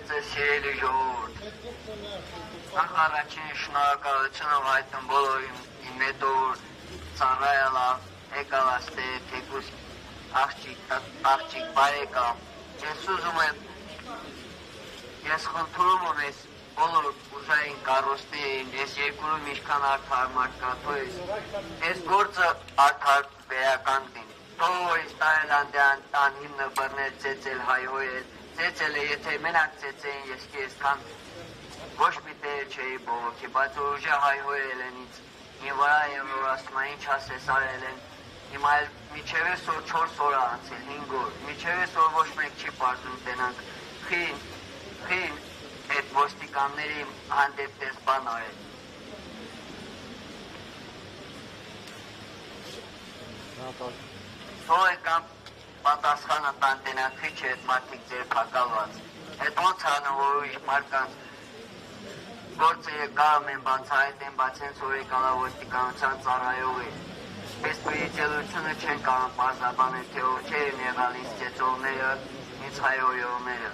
ձեզ սիրելի ժողովուրդ։ Նախ առաջին շնորհակալություն հայտնում բոլորին իմ հետո ծառայել եկալ աստե թեկուս աղջիկ բարեկամ։ Ես ուզում եմ ես խնդրում եմ ես բոլոր ուժային կառույցներին ես երկրում ինչքան արդար մարդկա ես գործը արդար վերականգնին։ Թող Տայլանդյան տան հիմնը բռնել ծեծել հայհոյել ծեծել է եթե մենակ ծեծեին ես քեզքան ոչ մի տեր չէի բողոքի բայց ուժը հայհոյել են ինձ իմ վրա եմ որ ասում ինչ ասես արել են հիմա էլ միջև այսօր 4 օր անցել 5 օր միջև այսօր ոչ մեկ չի պարզում տենանք խին այդ ոստիկանների հանդեպ դες բան արել թող եկան պատասխանը տան տենանք քիչ է այդ մարդիկ ձեր փակալված այդ ոնց անում որ ուրիշ մարկանց գործը եկամ են բացահայտեն բայց հենց որ եկալա ոստիկանության ծառայող է Ես պրիցելությունը չեն կարող պարզաբանել թե ովքեր են եղալ ինձ ծեծողները, ինձ հայհոյողները